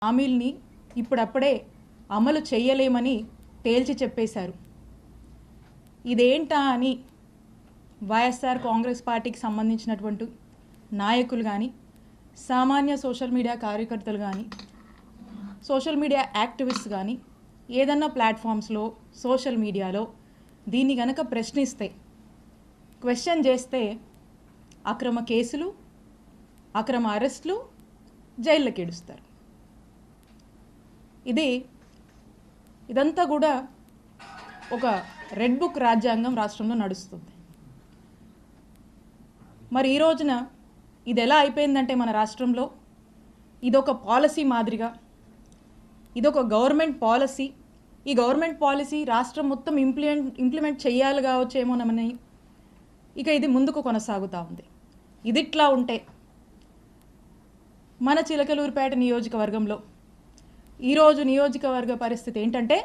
హామీల్ని ఇప్పుడప్పుడే అమలు చేయలేమని తేల్చి చెప్పేశారు. ఇదేంటా అని వైఎస్ఆర్ కాంగ్రెస్ పార్టీకి సంబంధించినటువంటి నాయకులు కానీ, సామాన్య సోషల్ మీడియా కార్యకర్తలు కానీ, సోషల్ మీడియా యాక్టివిస్ట్ కానీ ఏదన్నా ప్లాట్ఫామ్స్లో సోషల్ మీడియాలో దీన్ని గనక ప్రశ్నిస్తే, క్వశ్చన్ చేస్తే అక్రమ కేసులు, అక్రమ అరెస్టులు, జైళ్ళకి ఏడుస్తారు. ఇదంతా కూడా ఒక రెడ్ బుక్ రాజ్యాంగం రాష్ట్రంలో నడుస్తుంది. మరి ఈ రోజున ఇది ఎలా అయిపోయిందంటే మన రాష్ట్రంలో ఇదొక పాలసీ మాదిరిగా, ఇదొక గవర్నమెంట్ పాలసీ, ఈ గవర్నమెంట్ పాలసీ రాష్ట్రం మొత్తం ఇంప్లిమెంట్ చేయాలి కావచ్చేమోనని ఇక ఇది ముందుకు కొనసాగుతూ ఉంది. ఇదిట్లా ఉంటే మన చిలకలూరిపేట నియోజకవర్గంలో ఈరోజు నియోజకవర్గ పరిస్థితి ఏంటంటే